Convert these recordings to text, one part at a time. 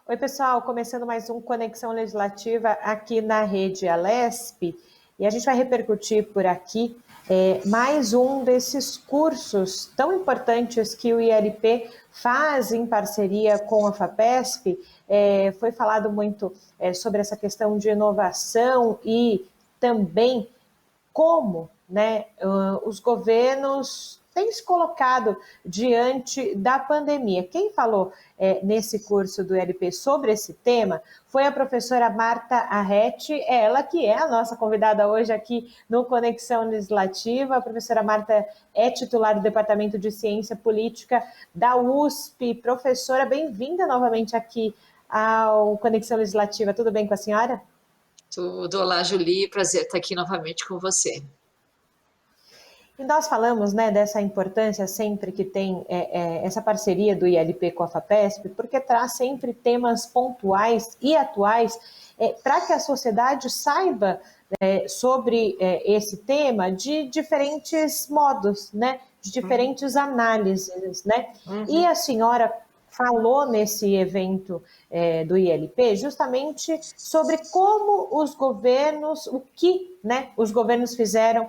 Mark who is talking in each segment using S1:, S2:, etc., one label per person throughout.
S1: Oi, pessoal, começando mais um Conexão Legislativa aqui na Rede Alesp, e a gente vai repercutir por aqui mais um desses cursos tão importantes que o ILP faz em parceria com a FAPESP. Foi falado muito sobre essa questão de inovação e também como, né, os governos têm se colocado diante da pandemia. Quem falou nesse curso do ILP sobre esse tema foi a professora Marta Arretti, ela que é a nossa convidada hoje aqui no Conexão Legislativa. A professora Marta é titular do Departamento de Ciência Política da USP. Professora, bem-vinda novamente aqui ao Conexão Legislativa. Tudo bem com a senhora?
S2: Tudo. Olá, Julie, prazer estar aqui novamente com você.
S1: E nós falamos, né, dessa importância sempre que tem essa parceria do ILP com a FAPESP, porque traz sempre temas pontuais e atuais para que a sociedade saiba sobre esse tema de diferentes modos, né, de diferentes análises, né? E a senhora falou nesse evento do ILP justamente sobre como os governos, o que, né, os governos fizeram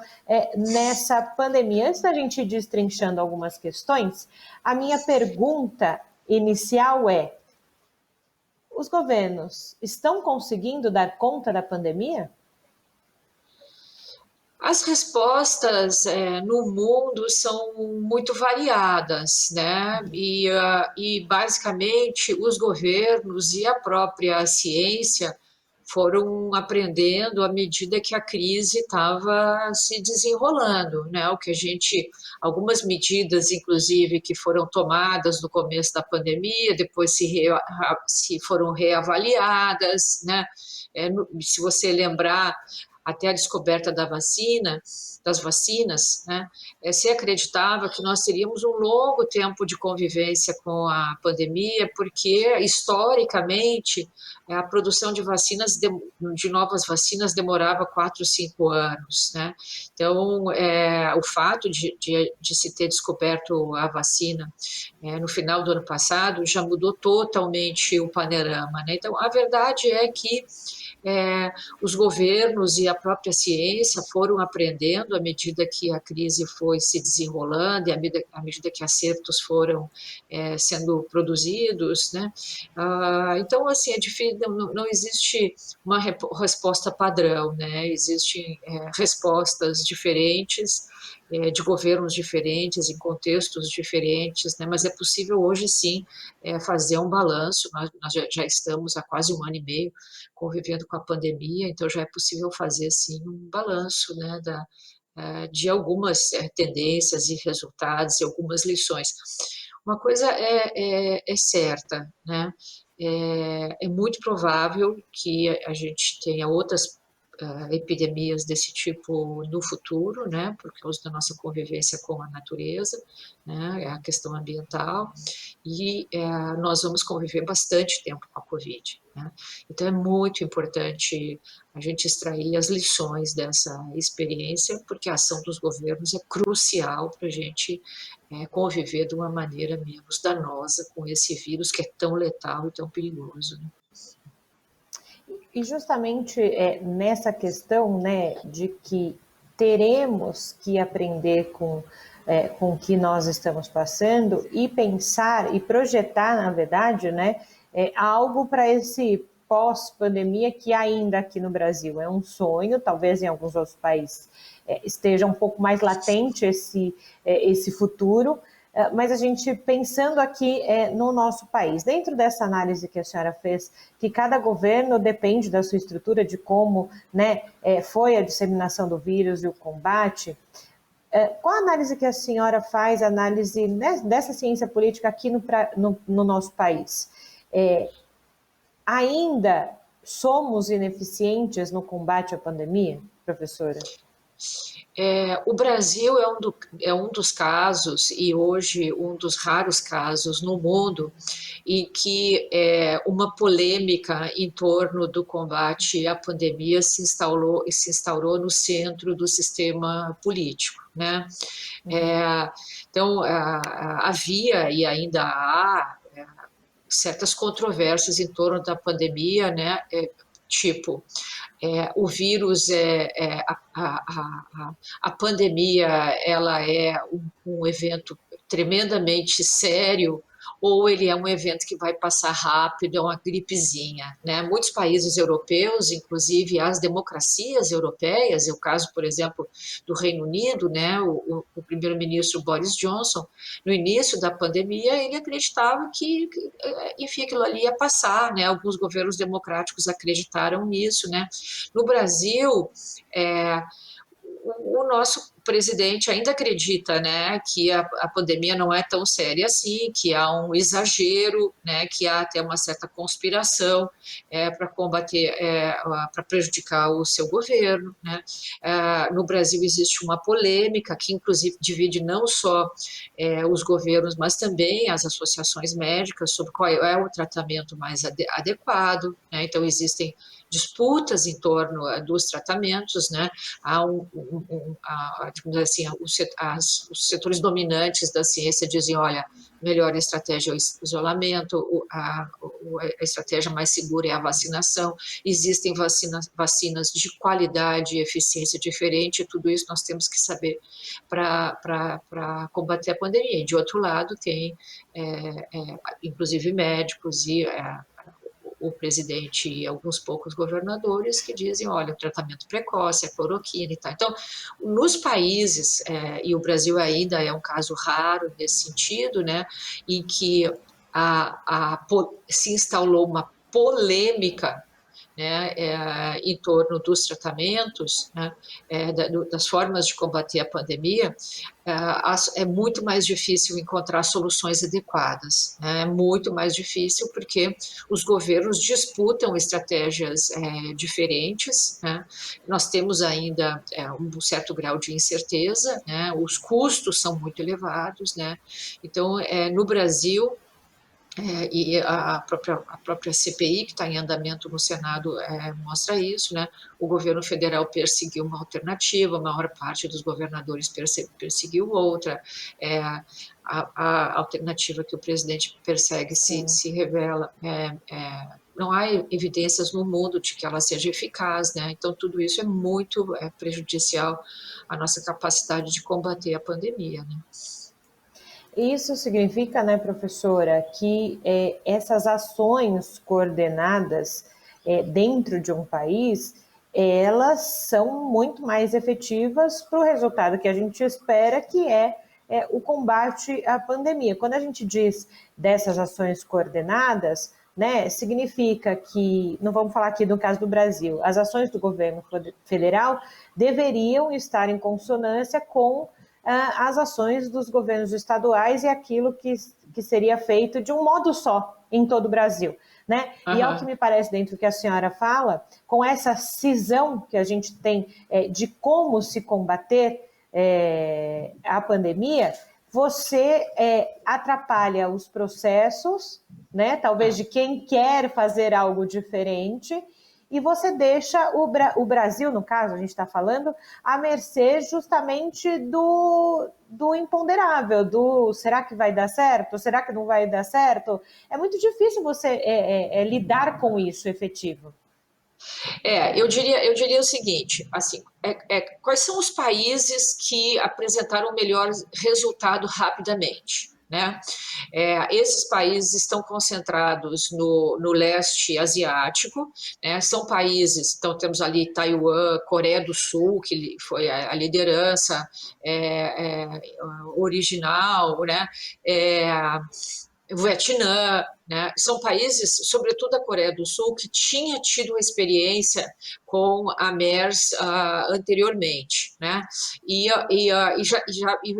S1: nessa pandemia. Antes da gente ir destrinchando algumas questões, a minha pergunta inicial é: os governos estão conseguindo dar conta da pandemia?
S2: As respostas no mundo são muito variadas, né? E basicamente os governos e a própria ciência foram aprendendo à medida que a crise estava se desenrolando, né? Algumas medidas, inclusive, que foram tomadas no começo da pandemia, depois se foram reavaliadas, né? Se você lembrar, até a descoberta das vacinas, né, se acreditava que nós teríamos um longo tempo de convivência com a pandemia, porque historicamente a produção de novas vacinas demorava 4, 5 anos, né? Então, o fato de se ter descoberto a vacina no final do ano passado já mudou totalmente o panorama, né? Então, a verdade é que os governos e a própria ciência foram aprendendo à medida que a crise foi se desenrolando e à medida que acertos foram sendo produzidos, né? Então, assim, é difícil, não existe uma resposta padrão, né? Existem respostas diferentes, de governos diferentes, em contextos diferentes, né? Mas é possível hoje, sim, fazer um balanço. Nós já estamos há quase um ano e meio convivendo com a pandemia, então já é possível fazer, sim, um balanço, né, de algumas tendências e resultados e algumas lições. Uma coisa é certa, né? É muito provável que a gente tenha outras epidemias desse tipo no futuro, né, por causa da nossa convivência com a natureza, né, a questão ambiental, e nós vamos conviver bastante tempo com a Covid, né? Então é muito importante a gente extrair as lições dessa experiência, porque a ação dos governos é crucial para a gente conviver de uma maneira menos danosa com esse vírus que é tão letal e tão perigoso, né?
S1: E justamente nessa questão, né, de que teremos que aprender com o que nós estamos passando e pensar e projetar, na verdade, né, algo para esse pós-pandemia que ainda aqui no Brasil é um sonho, talvez em alguns outros países esteja um pouco mais latente esse futuro, mas a gente pensando aqui no nosso país, dentro dessa análise que a senhora fez, que cada governo depende da sua estrutura, de como, né, foi a disseminação do vírus e o combate, qual a análise que a senhora faz, análise, né, dessa ciência política aqui no nosso país? Ainda somos ineficientes no combate à pandemia, professora?
S2: O Brasil é um dos casos, e hoje um dos raros casos no mundo, em que uma polêmica em torno do combate à pandemia se instaurou no centro do sistema político, né? Então, havia e ainda há certas controvérsias em torno da pandemia, né? Tipo, o vírus a pandemia, ela é um evento tremendamente sério, ou ele é um evento que vai passar rápido, é uma gripezinha, né? Muitos países europeus, inclusive as democracias europeias, é o caso, por exemplo, do Reino Unido, né? O primeiro-ministro Boris Johnson, no início da pandemia, ele acreditava enfim, aquilo ali ia passar, né? Alguns governos democráticos acreditaram nisso, né? No Brasil, é, o nosso presidente ainda acredita, né, que a pandemia não é tão séria assim, que há um exagero, né, que há até uma certa conspiração para combater, para prejudicar o seu governo, né. No Brasil existe uma polêmica que, inclusive, divide não só os governos, mas também as associações médicas sobre qual é o tratamento mais adequado, né. Então existem disputas em torno dos tratamentos, né? Há digamos assim, os setores dominantes da ciência dizem, olha, melhor estratégia é o isolamento, a estratégia mais segura é a vacinação, existem vacinas de qualidade e eficiência diferente, tudo isso nós temos que saber para combater a pandemia. E, de outro lado, tem, inclusive, médicos e o presidente e alguns poucos governadores que dizem, olha, o tratamento precoce, a cloroquina e tal. Então, nos países, e o Brasil ainda é um caso raro nesse sentido, né, em que se instalou uma polêmica, né, em torno dos tratamentos, né, das formas de combater a pandemia, é muito mais difícil encontrar soluções adequadas, né, é muito mais difícil porque os governos disputam estratégias diferentes, né, nós temos ainda um certo grau de incerteza, né, os custos são muito elevados, né, então, no Brasil, e a própria CPI, que está em andamento no Senado, mostra isso, né? O governo federal perseguiu uma alternativa, a maior parte dos governadores perseguiu outra, a alternativa que o presidente persegue se revela, não há evidências no mundo de que ela seja eficaz, né? Então, tudo isso é muito prejudicial à nossa capacidade de combater a pandemia, né?
S1: Isso significa, né, professora, que essas ações coordenadas dentro de um país, elas são muito mais efetivas para o resultado que a gente espera, que é o combate à pandemia. Quando a gente diz dessas ações coordenadas, né, significa que, não vamos falar aqui do caso do Brasil, as ações do governo federal deveriam estar em consonância com as ações dos governos estaduais e aquilo que seria feito de um modo só em todo o Brasil, né? Uhum. E ao que me parece, dentro do que a senhora fala, com essa cisão que a gente tem de como se combater a pandemia, você atrapalha os processos, né? Talvez de quem quer fazer algo diferente, e você deixa o Brasil, no caso, a gente está falando, à mercê justamente do imponderável, do será que vai dar certo? Será que não vai dar certo? É muito difícil você lidar com isso efetivo.
S2: Eu diria o seguinte, assim, quais são os países que apresentaram melhor resultado rapidamente? Né? Esses países estão concentrados no leste asiático, né? São países, então temos ali Taiwan, Coreia do Sul, que foi a liderança original, né? O Vietnã, né? São países, sobretudo a Coreia do Sul, que tinha tido uma experiência com a MERS anteriormente, né?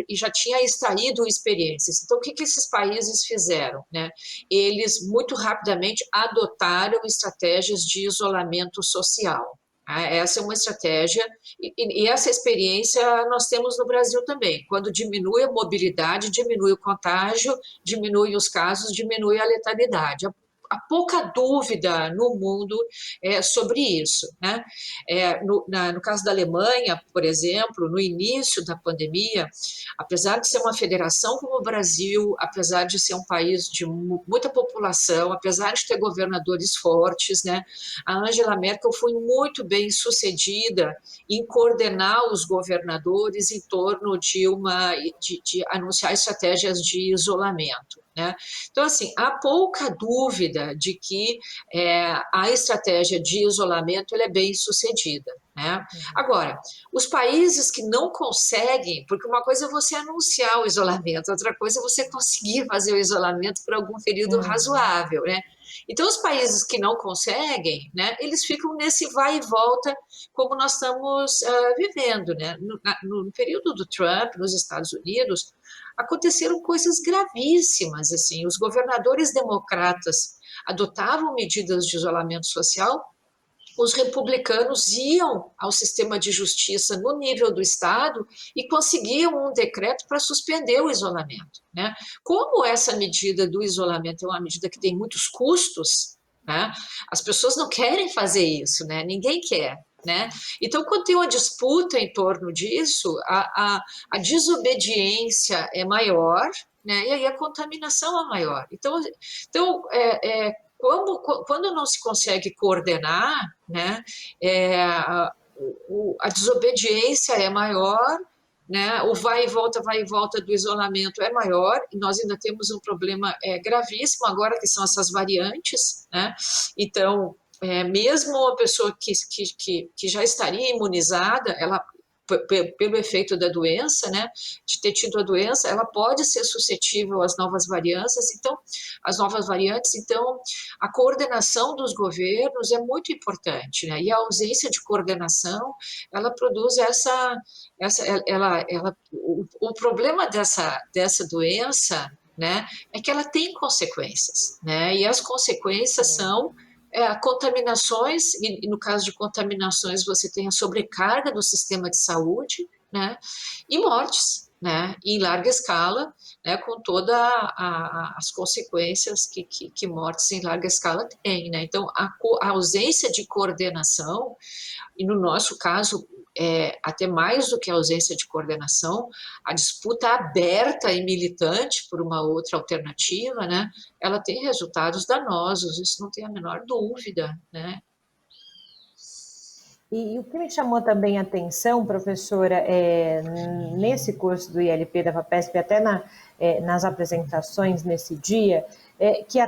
S2: Já tinha extraído experiências. Então, o que esses países fizeram, né? Eles muito rapidamente adotaram estratégias de isolamento social. Essa é uma estratégia, e essa experiência nós temos no Brasil também. Quando diminui a mobilidade, diminui o contágio, diminui os casos, diminui a letalidade. há pouca dúvida no mundo sobre isso, né? No caso da Alemanha, por exemplo, no início da pandemia, apesar de ser uma federação como o Brasil, apesar de ser um país de muita população, apesar de ter governadores fortes, né? A Angela Merkel foi muito bem sucedida em coordenar os governadores em torno de anunciar estratégias de isolamento, né? Então, assim, há pouca dúvida de que a estratégia de isolamento ela é bem sucedida, né? Agora, os países que não conseguem, porque uma coisa é você anunciar o isolamento, outra coisa é você conseguir fazer o isolamento por algum período razoável, né? Então, os países que não conseguem, né, eles ficam nesse vai e volta, como nós estamos vivendo, né? No período do Trump, nos Estados Unidos, aconteceram coisas gravíssimas, assim, os governadores democratas adotavam medidas de isolamento social, os republicanos iam ao sistema de justiça no nível do Estado e conseguiam um decreto para suspender o isolamento, né? Como essa medida do isolamento é uma medida que tem muitos custos, né? As pessoas não querem fazer isso, né? Ninguém quer. Né? Então, quando tem uma disputa em torno disso, a desobediência é maior, né? E aí a contaminação é maior. Quando não se consegue coordenar, né, a desobediência é maior, né, o vai e volta do isolamento é maior, e nós ainda temos um problema gravíssimo agora, que são essas variantes, né? Então, mesmo uma pessoa que já estaria imunizada, ela pelo efeito da doença, né, de ter tido a doença, ela pode ser suscetível às novas variantes, então a coordenação dos governos é muito importante, né, e a ausência de coordenação, ela produz o problema dessa doença, né, é que ela tem consequências, né, e as consequências são contaminações, e no caso de contaminações você tem a sobrecarga do sistema de saúde, né, e mortes, né, em larga escala, né, com todas as consequências que mortes em larga escala têm, né. Então, a ausência de coordenação, e no nosso caso, até mais do que a ausência de coordenação, a disputa aberta e militante por uma outra alternativa, né, ela tem resultados danosos, isso não tem a menor dúvida, né.
S1: E o que me chamou também a atenção, professora, nesse curso do ILP da FAPESP, até nas apresentações nesse dia, que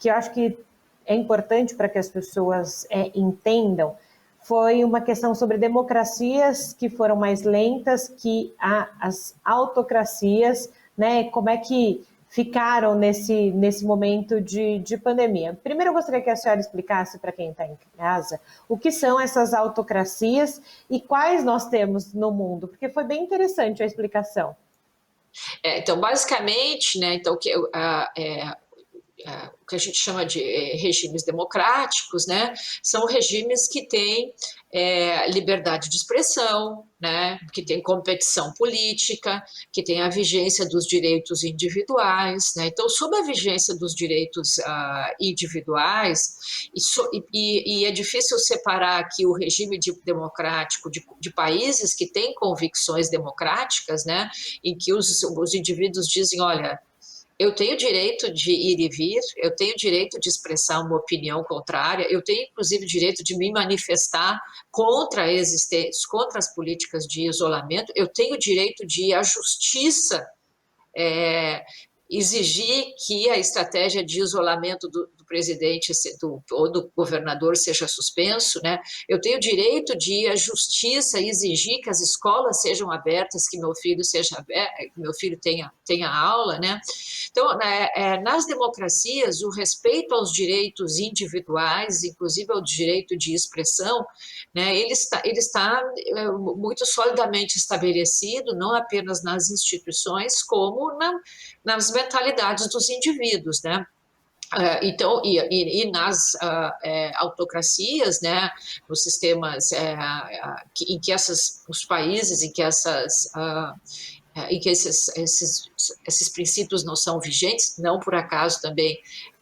S1: eu acho que é importante para que as pessoas entendam, foi uma questão sobre democracias que foram mais lentas que as autocracias, né? Como é que ficaram nesse momento de pandemia. Primeiro, eu gostaria que a senhora explicasse para quem está em casa o que são essas autocracias e quais nós temos no mundo, porque foi bem interessante a explicação.
S2: Então, basicamente, né, então, o que a gente chama de regimes democráticos, né, são regimes que têm liberdade de expressão, né, que têm competição política, que têm a vigência dos direitos individuais, né. Então, sob a vigência dos direitos individuais, e é difícil separar aqui o regime democrático de países que têm convicções democráticas, né, em que os indivíduos dizem, olha, eu tenho direito de ir e vir, eu tenho direito de expressar uma opinião contrária, eu tenho, inclusive, direito de me manifestar contra as políticas de isolamento, eu tenho direito de ir à justiça exigir que a estratégia de isolamento do presidente ou do governador seja suspenso, né? Eu tenho direito de ir à justiça e exigir que as escolas sejam abertas, que meu filho tenha aula, né? Então, nas democracias, o respeito aos direitos individuais, inclusive ao direito de expressão, né, ele está muito solidamente estabelecido, não apenas nas instituições, como nas mentalidades dos indivíduos, né? Então, e nas autocracias, né, nos sistemas em que os países em que esses princípios não são vigentes, não por acaso também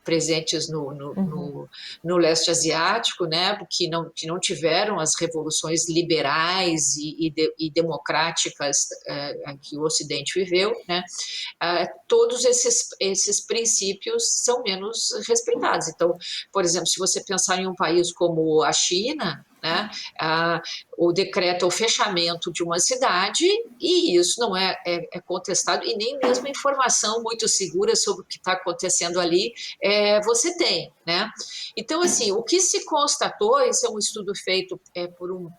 S2: presentes no leste asiático, né, que não tiveram as revoluções liberais e democráticas que o Ocidente viveu, né, todos esses princípios são menos respeitados. Então, por exemplo, se você pensar em um país como a China, né, o decreto é o fechamento de uma cidade e isso não é contestado e nem mesmo informação muito segura sobre o que está acontecendo ali você tem, né? Então, assim, o que se constatou, esse é um estudo feito por um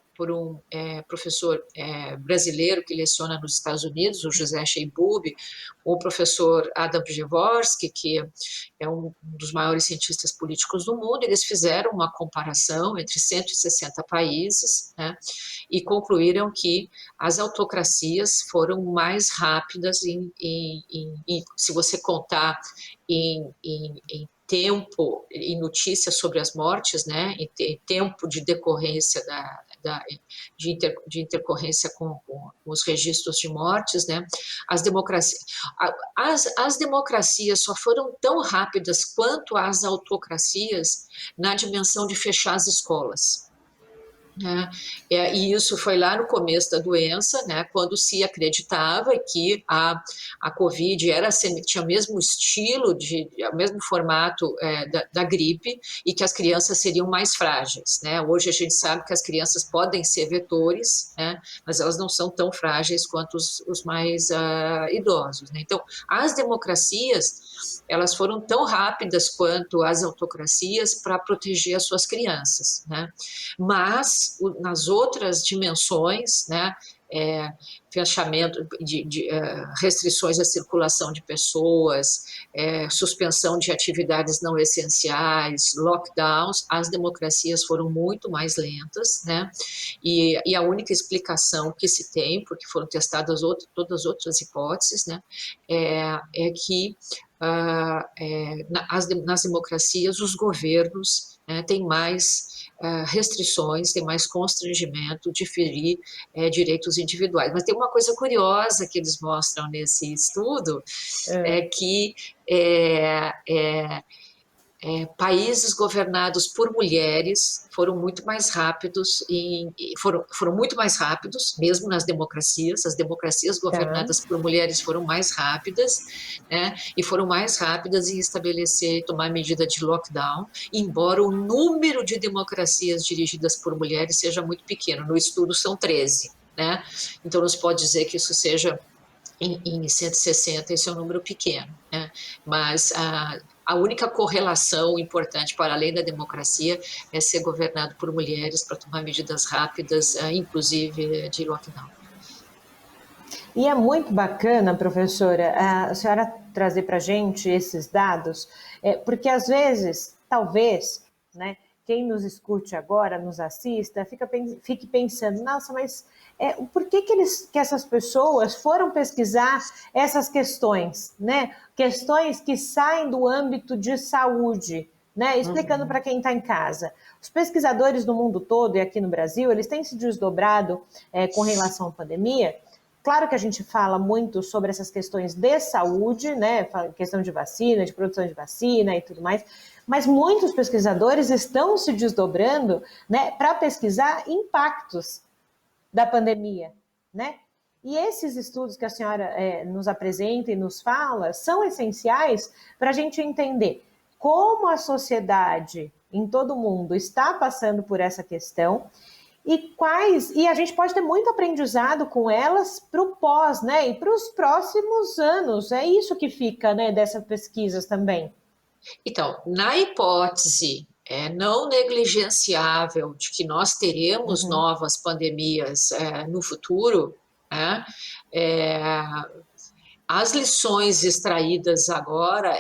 S2: professor brasileiro que leciona nos Estados Unidos, o José Sheibub, o professor Adam Przeworski, que é um dos maiores cientistas políticos do mundo. Eles fizeram uma comparação entre 160 países, né, e concluíram que as autocracias foram mais rápidas se você contar em tempo, em notícias sobre as mortes, né, em tempo de decorrência de intercorrência com os registros de mortes, né, as democracias só foram tão rápidas quanto as autocracias na dimensão de fechar as escolas. Né? E isso foi lá no começo da doença, né, quando se acreditava que a Covid tinha o mesmo estilo, o mesmo formato da gripe e que as crianças seriam mais frágeis. Né? Hoje a gente sabe que as crianças podem ser vetores, né, mas elas não são tão frágeis quanto os mais idosos. Né? Então, as democracias elas foram tão rápidas quanto as autocracias para proteger as suas crianças, né? Mas nas outras dimensões, né, fechamento restrições à circulação de pessoas, suspensão de atividades não essenciais, lockdowns, as democracias foram muito mais lentas, né? E a única explicação que se tem, porque foram testadas todas as outras hipóteses, né, é que nas democracias os governos têm mais restrições, tem mais constrangimento de ferir direitos individuais. Mas tem uma coisa curiosa que eles mostram nesse estudo, é que países governados por mulheres foram muito mais rápidos foram muito mais rápidos, mesmo nas democracias. As democracias governadas por mulheres foram mais rápidas, né, e foram mais rápidas em estabelecer, tomar medida de lockdown, embora o número de democracias dirigidas por mulheres seja muito pequeno. No estudo são 13, né? Então não se pode dizer que isso seja em 160, esse é um número pequeno, né? Mas a única correlação importante para além da democracia é ser governado por mulheres para tomar medidas rápidas, inclusive de lockdown.
S1: E é muito bacana, professora, a senhora trazer para a gente esses dados, porque às vezes, talvez, né, quem nos escute agora, nos assista, fique pensando, nossa, mas por que essas pessoas foram pesquisar essas questões, né? Questões que saem do âmbito de saúde, né? Explicando para quem está em casa. Os pesquisadores no mundo todo e aqui no Brasil, eles têm se desdobrado com relação à pandemia. Claro que a gente fala muito sobre essas questões de saúde, né? Questão de vacina, de produção de vacina e tudo mais, mas muitos pesquisadores estão se desdobrando, né, para pesquisar impactos da pandemia, né? E esses estudos que a senhora nos apresenta e nos fala são essenciais para a gente entender como a sociedade em todo o mundo está passando por essa questão e a gente pode ter muito aprendizado com elas para o pós, né? E para os próximos anos. É isso que fica, né, dessas pesquisas também.
S2: Então, na hipótese não negligenciável de que nós teremos novas pandemias no futuro, né, as lições extraídas agora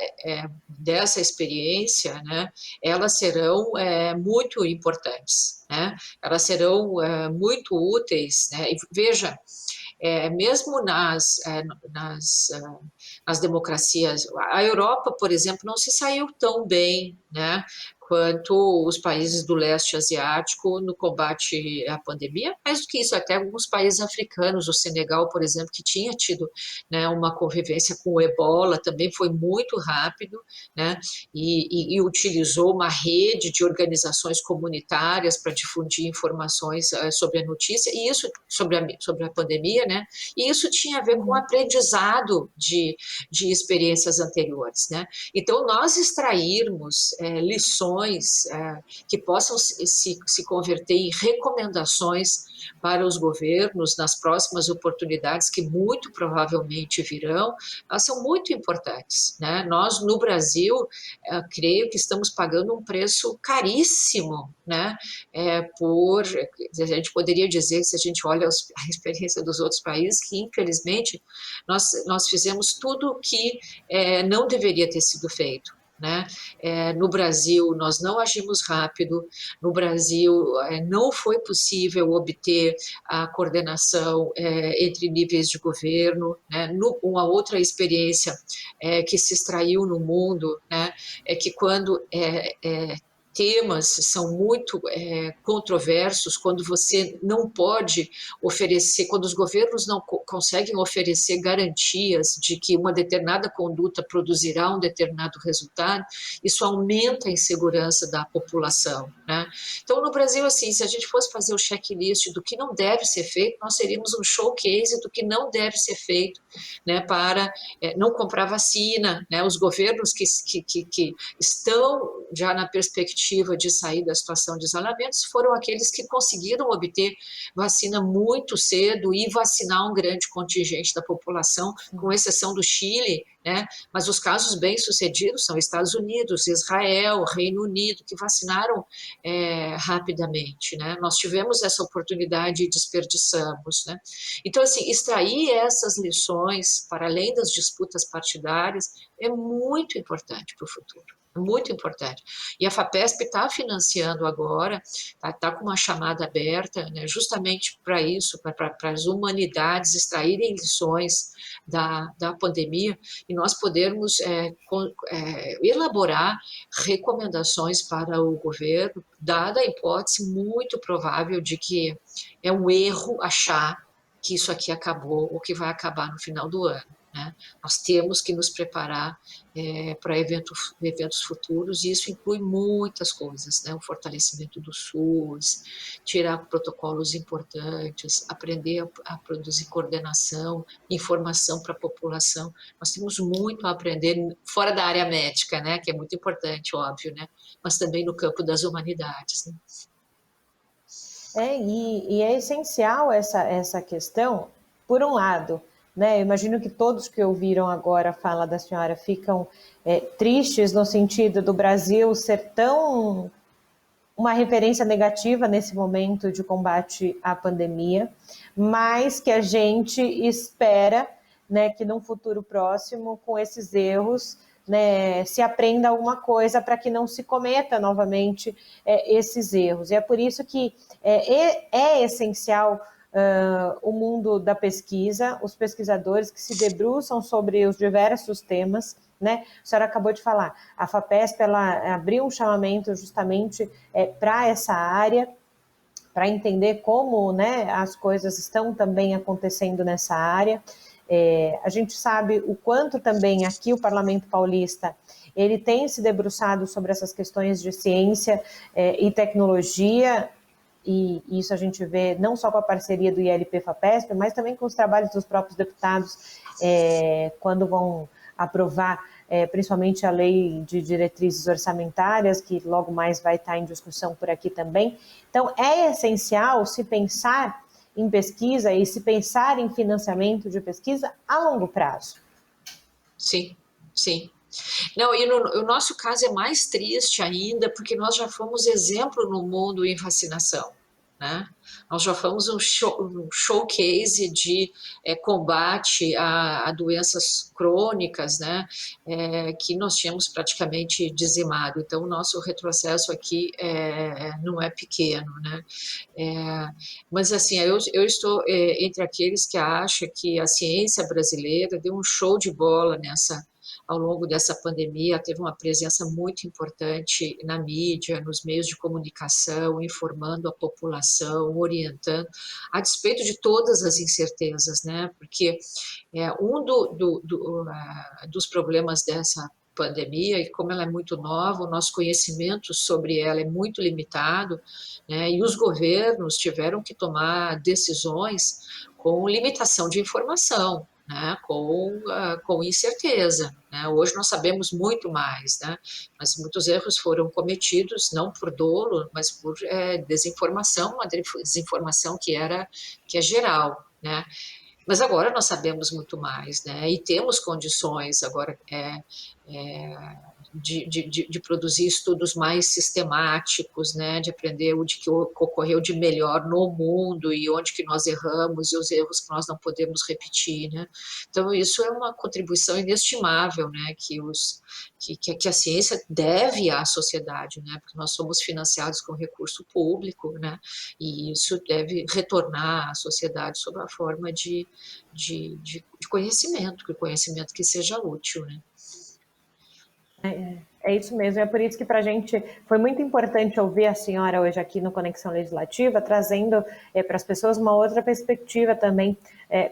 S2: dessa experiência, né, elas serão muito importantes, né, elas serão muito úteis, né, e veja, mesmo nas democracias, a Europa, por exemplo, não se saiu tão bem, né, quanto os países do leste asiático no combate à pandemia. Mais do que isso, até alguns países africanos, o Senegal, por exemplo, que tinha tido, né, uma convivência com o Ebola, também foi muito rápido, né, e utilizou uma rede de organizações comunitárias para difundir informações sobre a notícia, e isso sobre a pandemia, né, e isso tinha a ver com o aprendizado de experiências anteriores, né. Então, nós extrairmos lições que possam se converter em recomendações para os governos nas próximas oportunidades que muito provavelmente virão, elas são muito importantes, né? Nós, no Brasil, creio que estamos pagando um preço caríssimo, né? A gente poderia dizer, se a gente olha a experiência dos outros países, que infelizmente nós fizemos tudo o que não deveria ter sido feito, né? No Brasil, nós não agimos rápido, no Brasil, não foi possível obter a coordenação entre níveis de governo, né? Uma outra experiência que se extraiu no mundo, né? É que quando temas são muito controversos, quando você não pode oferecer, quando os governos não conseguem oferecer garantias de que uma determinada conduta produzirá um determinado resultado, isso aumenta a insegurança da população, né? Então, no Brasil, assim, se a gente fosse fazer o checklist do que não deve ser feito, nós teríamos um showcase do que não deve ser feito, né, para não comprar vacina, né? Os governos que estão já na perspectiva de sair da situação de isolamento foram aqueles que conseguiram obter vacina muito cedo e vacinar um grande contingente da população, com exceção do Chile, né? Mas os casos bem-sucedidos são Estados Unidos, Israel, Reino Unido, que vacinaram rapidamente, né? Nós tivemos essa oportunidade e desperdiçamos, né? Então, assim, extrair essas lições, para além das disputas partidárias, é muito importante para o futuro. Muito importante. E a FAPESP está financiando agora, está com uma chamada aberta, né, justamente para isso, para as humanidades extraírem lições da pandemia e nós podermos elaborar recomendações para o governo, dada a hipótese muito provável de que é um erro achar que isso aqui acabou ou que vai acabar no final do ano, né? Nós temos que nos preparar para eventos futuros, e isso inclui muitas coisas, né? O fortalecimento do SUS, tirar protocolos importantes, aprender a produzir coordenação, informação para a população. Nós temos muito a aprender fora da área médica, né? Que é muito importante, óbvio, né? Mas também no campo das humanidades, né?
S1: E é essencial essa questão, por um lado, né? Eu imagino que todos que ouviram agora a fala da senhora ficam tristes no sentido do Brasil ser tão uma referência negativa nesse momento de combate à pandemia, mas que a gente espera, né, que num futuro próximo, com esses erros, né, se aprenda alguma coisa para que não se cometa novamente esses erros. E é por isso que é essencial o mundo da pesquisa, os pesquisadores que se debruçam sobre os diversos temas, né? A senhora acabou de falar, a FAPESP ela abriu um chamamento justamente para essa área, para entender como, né, as coisas estão também acontecendo nessa área. A gente sabe o quanto também aqui o Parlamento Paulista ele tem se debruçado sobre essas questões de ciência e tecnologia, e isso a gente vê não só com a parceria do ILP-FAPESP, mas também com os trabalhos dos próprios deputados quando vão aprovar principalmente a lei de diretrizes orçamentárias, que logo mais vai estar em discussão por aqui também. Então, é essencial se pensar em pesquisa e se pensar em financiamento de pesquisa a longo prazo.
S2: Sim, sim. Não, e o nosso caso é mais triste ainda, porque nós já fomos exemplo no mundo em vacinação, né? Nós já fomos um showcase de combate a doenças crônicas, né? Que nós tínhamos praticamente dizimado. Então, o nosso retrocesso aqui não é pequeno, né? Mas, assim, eu estou entre aqueles que acham que a ciência brasileira deu um show de bola ao longo dessa pandemia, teve uma presença muito importante na mídia, nos meios de comunicação, informando a população, orientando, a despeito de todas as incertezas, né? Porque dos problemas dessa pandemia, e como ela é muito nova, o nosso conhecimento sobre ela é muito limitado, né? E os governos tiveram que tomar decisões com limitação de informação, né? Com incerteza, né? Hoje nós sabemos muito mais, né? Mas muitos erros foram cometidos não por dolo, mas por desinformação, uma desinformação que é geral, né? Mas agora nós sabemos muito mais, né? E temos condições agora de produzir estudos mais sistemáticos, né? De aprender o que ocorreu de melhor no mundo e onde que nós erramos e os erros que nós não podemos repetir, né? Então isso é uma contribuição inestimável, né? Que a ciência deve à sociedade, né? Porque nós somos financiados com recurso público, né? E isso deve retornar à sociedade sob a forma de conhecimento, que o conhecimento que seja útil, né?
S1: É isso mesmo, é por isso que para a gente foi muito importante ouvir a senhora hoje aqui no Conexão Legislativa, trazendo para as pessoas uma outra perspectiva também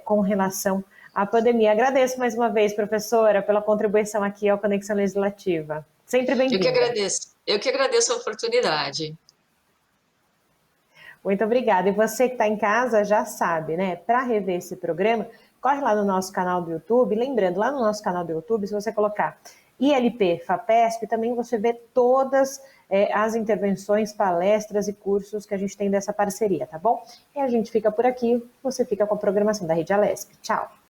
S1: com relação à pandemia. Agradeço mais uma vez, professora, pela contribuição aqui ao Conexão Legislativa. Sempre bem-vinda.
S2: Eu que agradeço a oportunidade.
S1: Muito obrigada. E você que está em casa já sabe, né? Para rever esse programa, corre lá no nosso canal do YouTube. Lembrando, lá no nosso canal do YouTube, se você colocar ILP FAPESP, também você vê todas as intervenções, palestras e cursos que a gente tem dessa parceria, tá bom? E a gente fica por aqui, você fica com a programação da Rede Alesp. Tchau!